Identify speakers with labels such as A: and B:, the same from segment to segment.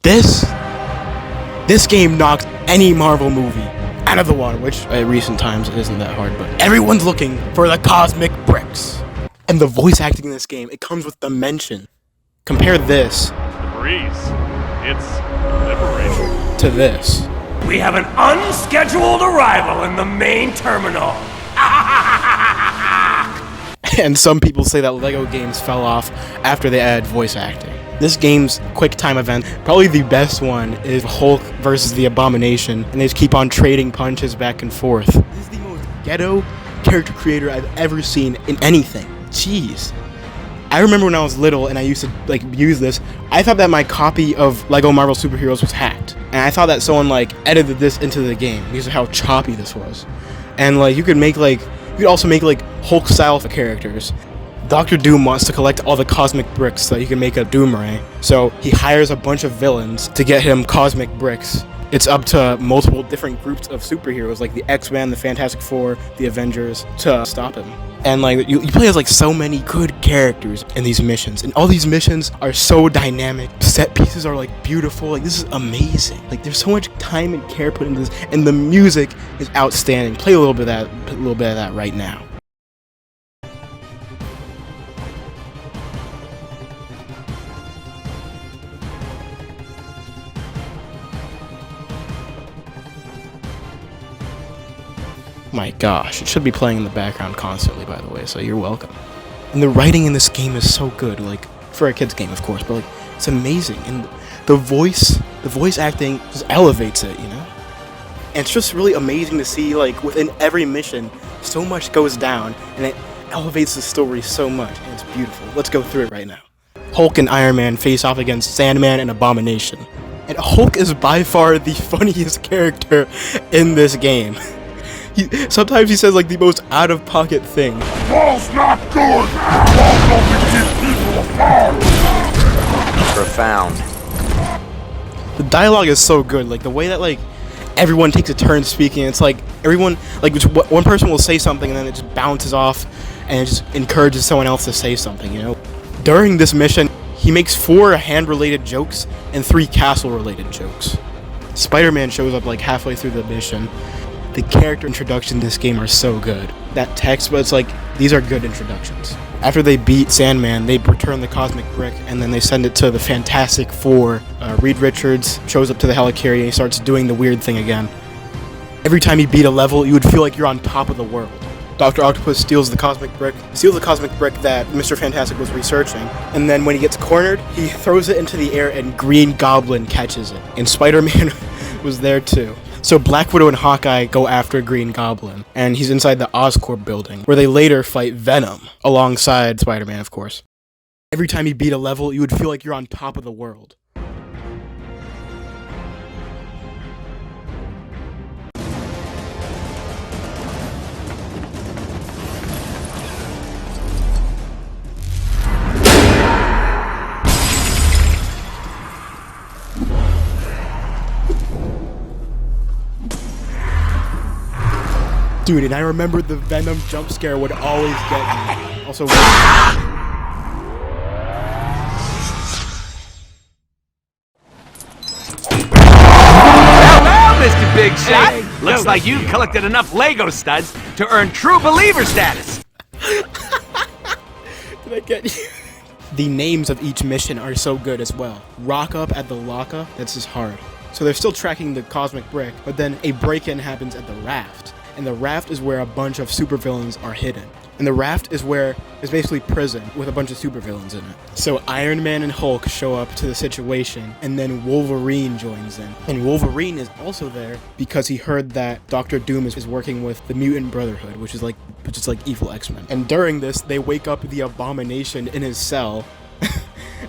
A: This game knocks any Marvel movie out of the water, which at recent times it isn't that hard, but everyone's looking for the cosmic bricks. And the voice acting in this game, it comes with dimension. Compare this
B: The breeze. It's liberating.
A: to this.
C: We have an unscheduled arrival in the main terminal.
A: And some people say that LEGO games fell off after they added voice acting. This game's quick time event, probably the best one, is Hulk versus the Abomination, and they just keep on trading punches back and forth. This is the most ghetto character creator I've ever seen in anything. Jeez. I remember when I was little and I used to use this, I thought that my copy of LEGO Marvel Superheroes was hacked. And I thought that someone edited this into the game because of how choppy this was. And you could also make Hulk style characters. Dr. Doom wants to collect all the cosmic bricks so that he can make a Doom Ray. So he hires a bunch of villains to get him cosmic bricks. It's up to multiple different groups of superheroes like the X-Men, the Fantastic Four, the Avengers to stop him. And you play as so many good characters in these missions, and all these missions are so dynamic. Set pieces are beautiful. This is amazing. There's so much time and care put into this, and the music is outstanding. Play a little bit of that right now. My gosh, it should be playing in the background constantly, by the way, so you're welcome. And the writing in this game is so good, for a kid's game, of course, but it's amazing. And the voice acting just elevates it, And it's just really amazing to see, within every mission, so much goes down, and it elevates the story so much, and it's beautiful. Let's go through it right now. Hulk and Iron Man face off against Sandman and Abomination. And Hulk is by far the funniest character in this game. Sometimes he says the most out-of-pocket thing.
D: Wall's not good! Wall's only keep people apart!
C: Profound.
A: The dialogue is so good, the way that everyone takes a turn speaking. It's everyone one person will say something and then it just bounces off and it just encourages someone else to say something, During this mission, he makes 4 hand-related jokes and 3 castle-related jokes. Spider-Man shows up halfway through the mission. The character introduction in this game are so good. That text, but it's these are good introductions. After they beat Sandman, they return the cosmic brick, and then they send it to the Fantastic Four. Reed Richards shows up to the helicarrier, and he starts doing the weird thing again. Every time you beat a level, you would feel like you're on top of the world. Dr. Octopus steals the cosmic brick that Mr. Fantastic was researching, and then when he gets cornered, he throws it into the air, and Green Goblin catches it. And Spider-Man was there too. So Black Widow and Hawkeye go after Green Goblin, and he's inside the Oscorp building, where they later fight Venom, alongside Spider-Man, of course. Every time you beat a level, you would feel like you're on top of the world. Dude, and I remember the Venom jump scare would always get me. Also,
C: Well, Mr. Big Shot, looks like you've collected enough Lego studs to earn true believer status.
A: did I get you? The names of each mission are so good as well. Rock Up at the Lockup, that's just hard. So they're still tracking the cosmic brick, but then a break-in happens at the raft. And the raft is where a bunch of supervillains are hidden. And the raft is where it's basically prison with a bunch of supervillains in it. So Iron Man and Hulk show up to the situation, and then Wolverine joins in. And Wolverine is also there because he heard that Dr. Doom is working with the Mutant Brotherhood, which is like evil X-Men. And during this, they wake up the Abomination in his cell.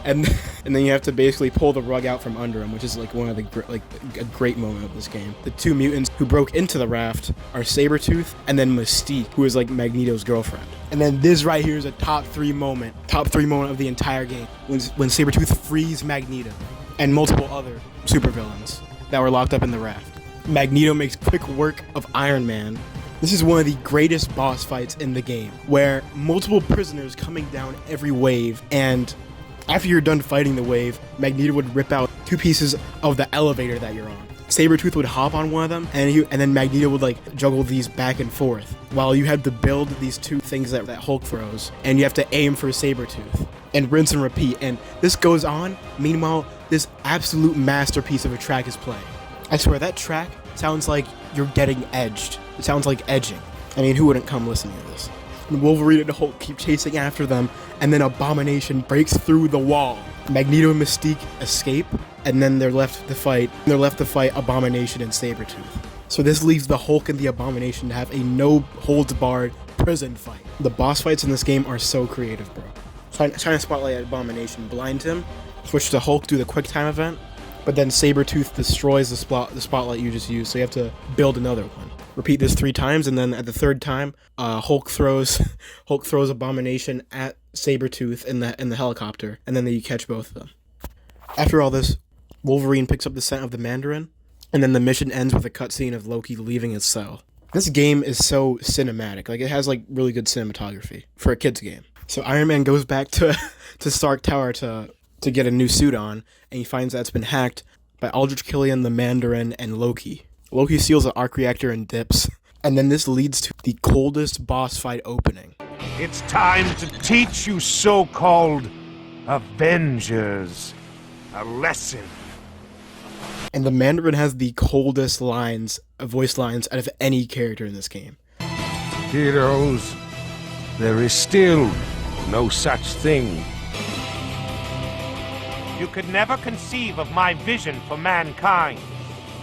A: And then you have to basically pull the rug out from under him, which is one of the a great moment of this game. The 2 mutants who broke into the raft are Sabretooth and then Mystique, who is Magneto's girlfriend. And then this right here is a top 3 moment of the entire game when Sabretooth frees Magneto and multiple other supervillains that were locked up in the raft. Magneto makes quick work of Iron Man. This is one of the greatest boss fights in the game, where multiple prisoners coming down every wave, and After you're done fighting the wave, Magneto would rip out 2 pieces of the elevator that you're on. Sabretooth would hop on one of them, and then Magneto would like juggle these back and forth, while you had to build these 2 things that Hulk throws, and you have to aim for Sabretooth, and rinse and repeat, and this goes on. Meanwhile, this absolute masterpiece of a track is playing. I swear, that track sounds like you're getting edged. It sounds like edging. I mean, who wouldn't come listening to this? And Wolverine and Hulk keep chasing after them, and then Abomination breaks through the wall. Magneto and Mystique escape, and then they're left to fight Abomination and Sabretooth. So this leaves the Hulk and the Abomination to have a no-holds-barred prison fight. The boss fights in this game are so creative, bro. Trying to spotlight Abomination, blind him, switch to Hulk, do the quick time event, but then Sabretooth destroys the spotlight you just used, so you have to build another one. Repeat this 3 times, and then at the 3rd time, Hulk throws Abomination at Sabretooth in the helicopter, and then you catch both of them. After all this, Wolverine picks up the scent of the Mandarin, and then the mission ends with a cutscene of Loki leaving his cell. This game is so cinematic. Like, it has like really good cinematography for a kid's game. So Iron Man goes back to Stark Tower to get a new suit on, and he finds that it's been hacked by Aldrich Killian, the Mandarin, and Loki. Loki steals an arc reactor and dips, and then this leads to the coldest boss fight opening.
E: It's time to teach you so-called Avengers a lesson.
A: And the Mandarin has the coldest voice lines out of any character in this game.
E: Heroes, there is still no such thing. You could never conceive of my vision for mankind.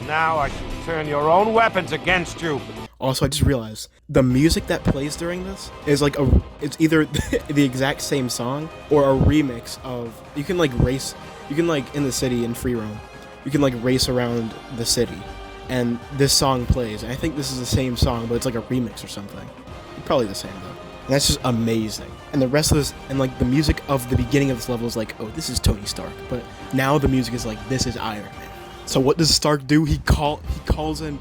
E: Now I shall turn your own weapons against you.
A: Also, I just realized the music that plays during this is like it's either the exact same song or a remix of. You can like race. You can like in the city in free roam. You can like race around the city, and this song plays. And I think this is the same song, but it's like a remix or something. Probably the same though. And that's just amazing. And the rest of this, and like the music of the beginning of this level is like, oh, this is Tony Stark. But now the music is like, this is Iron Man. So what does Stark do? He calls in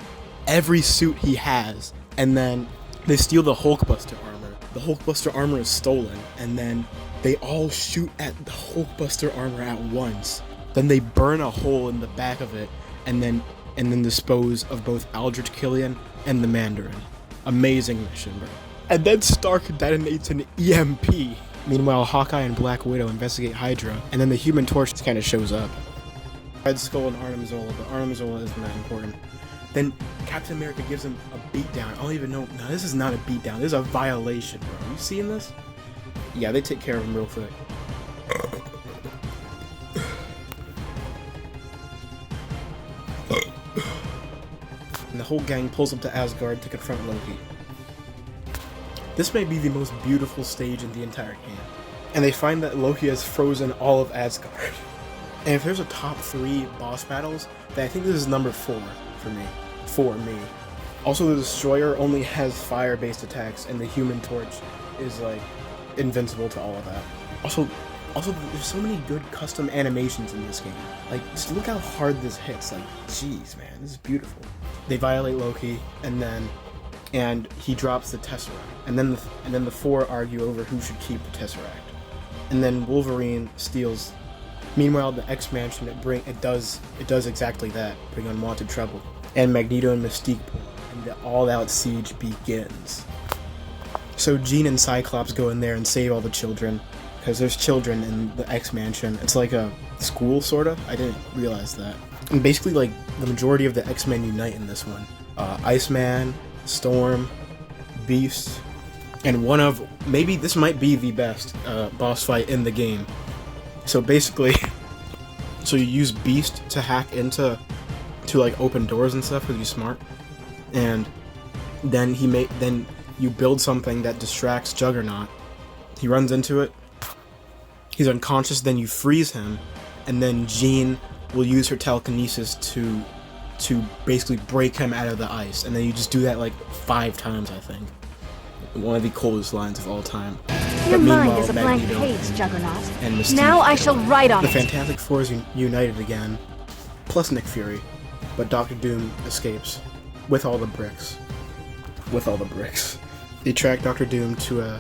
A: every suit he has, and then they steal the Hulkbuster armor. The Hulkbuster armor is stolen, and then they all shoot at the Hulkbuster armor at once. Then they burn a hole in the back of it, and then dispose of both Aldrich Killian and the Mandarin. Amazing mission, bro. And then Stark detonates an EMP. Meanwhile, Hawkeye and Black Widow investigate Hydra, and then the Human Torch just kind of shows up. Red Skull and Arnim Zola, but Arnim Zola isn't that important. Then Captain America gives him a beatdown. I don't even know. No, this is not a beatdown. This is a violation, bro. You seeing this? Yeah, they take care of him real quick. And the whole gang pulls up to Asgard to confront Loki. This may be the most beautiful stage in the entire game. And they find that Loki has frozen all of Asgard. And if there's a top 3 boss battles, then I think this is number 4 for me. Also, the Destroyer only has fire-based attacks, and the Human Torch is like invincible to all of that. Also, there's so many good custom animations in this game. Like, just look how hard this hits. Like, jeez, man, this is beautiful. They violate Loki, and he drops the Tesseract, and then the 4 argue over who should keep the Tesseract, and then Wolverine steals. Meanwhile, the X-Mansion it does exactly that, bring unwanted trouble, and Magneto and Mystique pull, and the all-out siege begins. So Jean and Cyclops go in there and save all the children, because there's children in the X-Mansion. It's like a school, sorta. I didn't realize that. And basically, like, the majority of the X-Men unite in this one. Iceman, Storm, Beast, and maybe this might be the best boss fight in the game. So basically, you use Beast to hack to like open doors and stuff because he's smart, and then you build something that distracts Juggernaut. He runs into it. He's unconscious. Then you freeze him, and then Jean will use her telekinesis to basically break him out of the ice, and then you just do that like 5 times, I think. One of the coldest lines of all time.
F: Your mind is a blank page, Juggernaut.
A: And Mystique,
F: now I shall write on it.
A: The Fantastic Four is united again, plus Nick Fury, but Doctor Doom escapes with all the bricks. They track Doctor Doom to I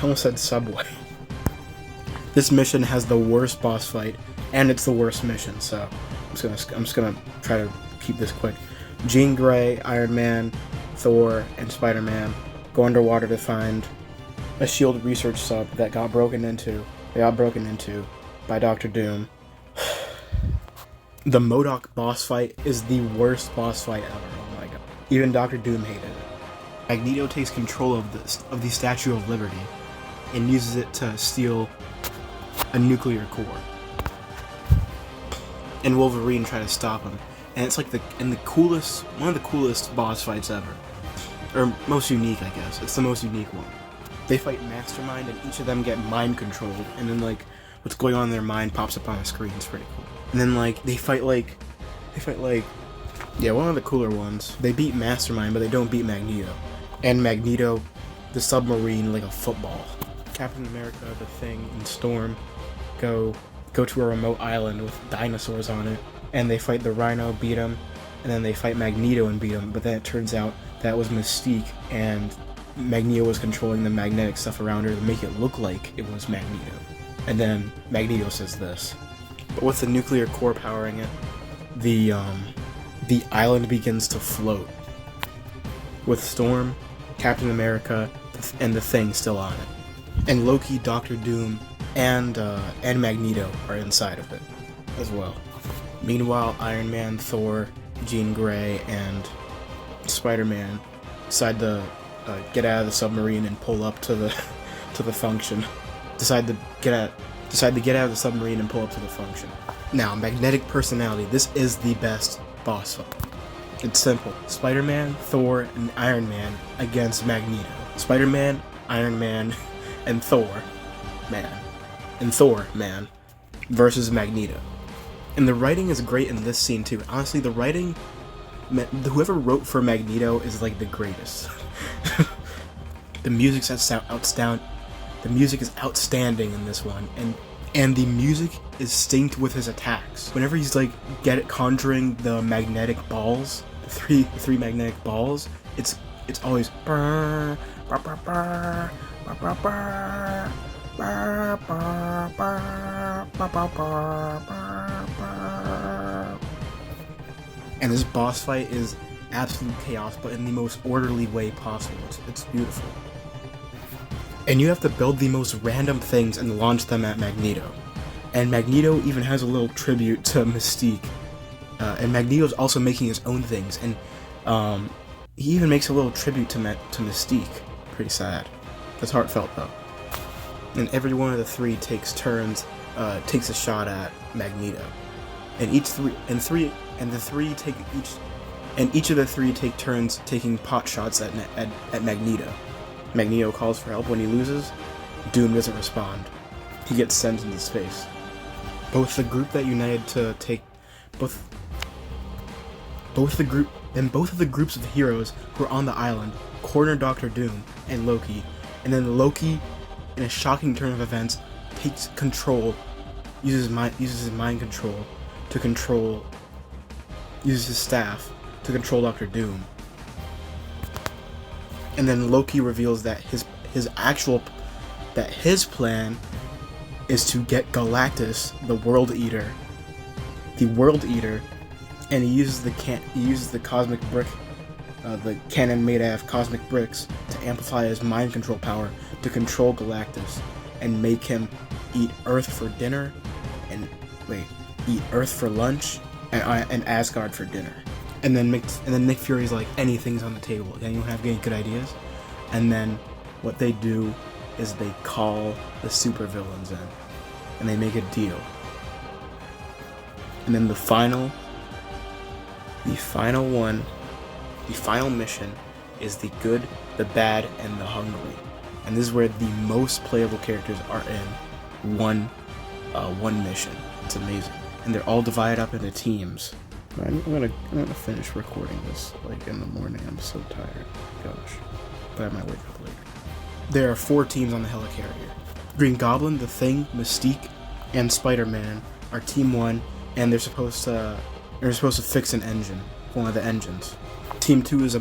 A: almost said subway. This mission has the worst boss fight, and it's the worst mission, so I'm just gonna try to keep this quick. Jean Grey, Iron Man, Thor, and Spider-Man go underwater to find a SHIELD research sub that got broken into by Doctor Doom. The MODOK boss fight is the worst boss fight ever. Oh my god. Even Doctor Doom hated it. Magneto takes control of the Statue of Liberty and uses it to steal a nuclear core. And Wolverine tries to stop him. And it's like one of the coolest boss fights ever. Or most unique, I guess. It's the most unique one. They fight Mastermind and each of them get mind controlled, and then like what's going on in their mind pops up on the screen. It's pretty cool. And then like they fight like one of the cooler ones. They beat Mastermind, but they don't beat Magneto. And Magneto, the submarine, like a football. Captain America, the Thing, and Storm go to a remote island with dinosaurs on it, and they fight the Rhino, beat him, and then they fight Magneto and beat him. But then it turns out that was Mystique, and Magneto was controlling the magnetic stuff around her to make it look like it was Magneto. And then Magneto says this. But with the nuclear core powering it, the island begins to float. With Storm, Captain America, and the Thing still on it. And Loki, Doctor Doom, and Magneto are inside of it as well. Meanwhile, Iron Man, Thor, Jean Grey, and Spider-Man decide to get out of the submarine and pull up to the function. Decide to get out of the submarine and pull up to the function. Now, magnetic personality. This is the best boss fight. It's simple. Spider-Man, Thor, and Iron Man against Magneto. Spider-Man, Iron Man, and Thor Man versus Magneto. And the writing is great in this scene too. Honestly, the writing, whoever wrote for Magneto is like the greatest. The music is outstanding in this one, and the music is synced with his attacks. Whenever he's like conjuring the magnetic balls, the three magnetic balls, it's always burr, burr, burr, burr, burr, burr, burr. And this boss fight is absolute chaos, but in the most orderly way possible. It's beautiful. And you have to build the most random things and launch them at Magneto. And Magneto even has a little tribute to Mystique. And Magneto's also making his own things, and he even makes a little tribute to Mystique. Pretty sad. That's heartfelt though. And every one of the three takes turns, takes a shot at Magneto, and each of the three take turns taking pot shots at Magneto. Magneto calls for help when he loses. Doom doesn't respond. He gets sent into space. Both the group that united to take both of the groups of heroes who are on the island corner Doctor Doom and Loki, and then Loki, in a shocking turn of events, takes control, uses his mind control to uses his staff to control Doctor Doom. And then Loki reveals that his plan is to get Galactus, the World Eater, and he uses the cosmic brick, the cannon made out of cosmic bricks, to amplify his mind control power to control Galactus and make him eat Earth for dinner, eat Earth for lunch, and Asgard for dinner. And then Nick Fury's like, anything's on the table. Anyone have any good ideas? And then what they do is they call the supervillains in, and they make a deal. And then the final mission is the good, the bad, and the hungry. And this is where the most playable characters are in one mission. It's amazing. And they're all divided up into teams. I'm gonna finish recording this like in the morning. I'm so tired. Gosh. But I might wake up later. There are 4 teams on the helicarrier. Green Goblin, the Thing, Mystique, and Spider-Man are Team 1, and they're supposed to fix an engine, one of the engines. Team 2 is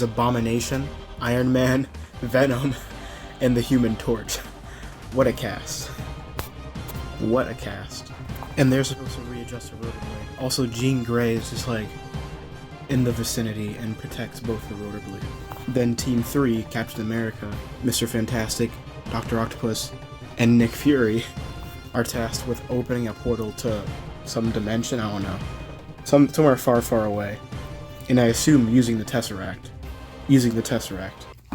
A: Abomination, Iron Man, Venom, and the Human Torch. What a cast. What a cast. And they're supposed to readjust the rotor blade. Also, Jean Grey is just like in the vicinity and protects both the rotor blade. Then Team 3, Captain America, Mr. Fantastic, Dr. Octopus, and Nick Fury are tasked with opening a portal to some dimension, I don't know. Somewhere far, far away. And I assume using the Tesseract.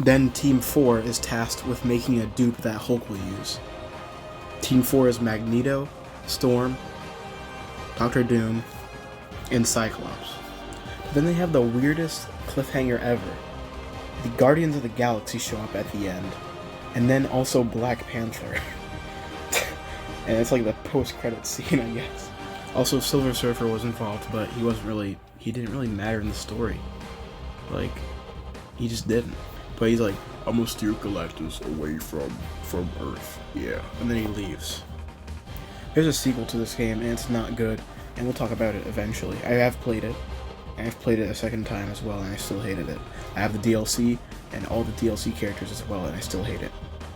A: Then Team 4 is tasked with making a dupe that Hulk will use. Team 4 is Magneto, Storm, Doctor Doom, and Cyclops. Then they have the weirdest cliffhanger ever. The Guardians of the Galaxy show up at the end. And then also Black Panther. And it's like the post-credits scene, I guess. Also, Silver Surfer was involved, but he didn't really matter in the story. Like, he just didn't. But he's like, I'm gonna steer Galactus away from Earth. Yeah. And then he leaves. There's a sequel to this game, and it's not good. And we'll talk about it eventually. I have played it. I've played it a second time as well, and I still hated it. I have the DLC, and all the DLC characters as well, and I still hate it.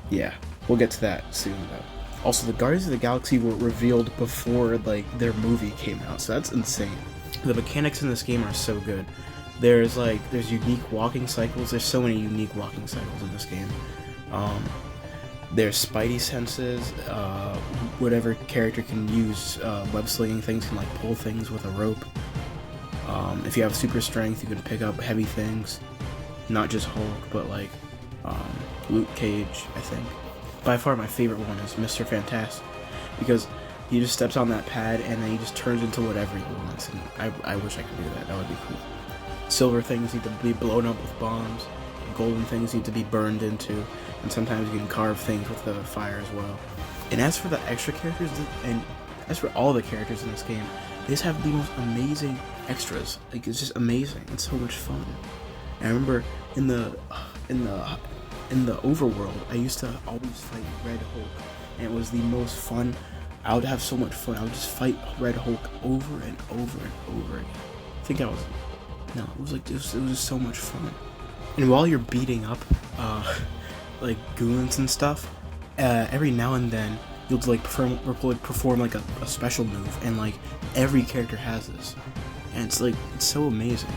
A: Yeah. We'll get to that soon, though. Also, the Guardians of the Galaxy were revealed before, like, their movie came out, so that's insane. The mechanics in this game are so good. There's unique walking cycles. There's so many unique walking cycles in this game. There's Spidey senses. Whatever character can use web-slinging things, can, like, pull things with a rope. If you have super strength, you can pick up heavy things. Not just Hulk, but, like, Luke Cage, I think. By far my favorite one is Mr. Fantastic, because he just steps on that pad and then he just turns into whatever he wants, and I wish I could do that. That would be cool. Silver things need to be blown up with bombs, golden things need to be burned into, and sometimes you can carve things with the fire as well. And as for the extra characters, and as for all the characters in this game, they just have the most amazing extras. Like, it's just amazing. It's so much fun. And I remember in the overworld, I used to always fight Red Hulk, and it was the most fun. I would have so much fun. I would just fight Red Hulk over and over and over again. I think it was just so much fun. And while you're beating up, like, goons and stuff, every now and then, you'll, like, perform like a special move, and, like, every character has this. And it's so amazing.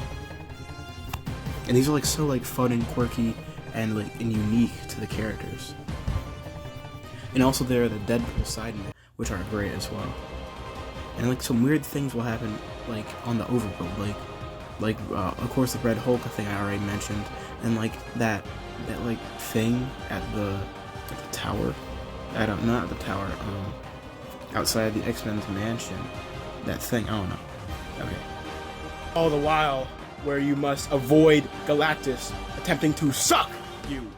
A: And these are, like, so, like, fun and quirky, and unique to the characters. And also there are the Deadpool side missions, which are great as well. And, like, some weird things will happen, like, on the overworld, like of course the Red Hulk thing I already mentioned, and, like, that like thing at the tower. Not the tower, outside the X-Men's mansion. That thing, I don't know. Okay. All the while where you must avoid Galactus attempting to suck you.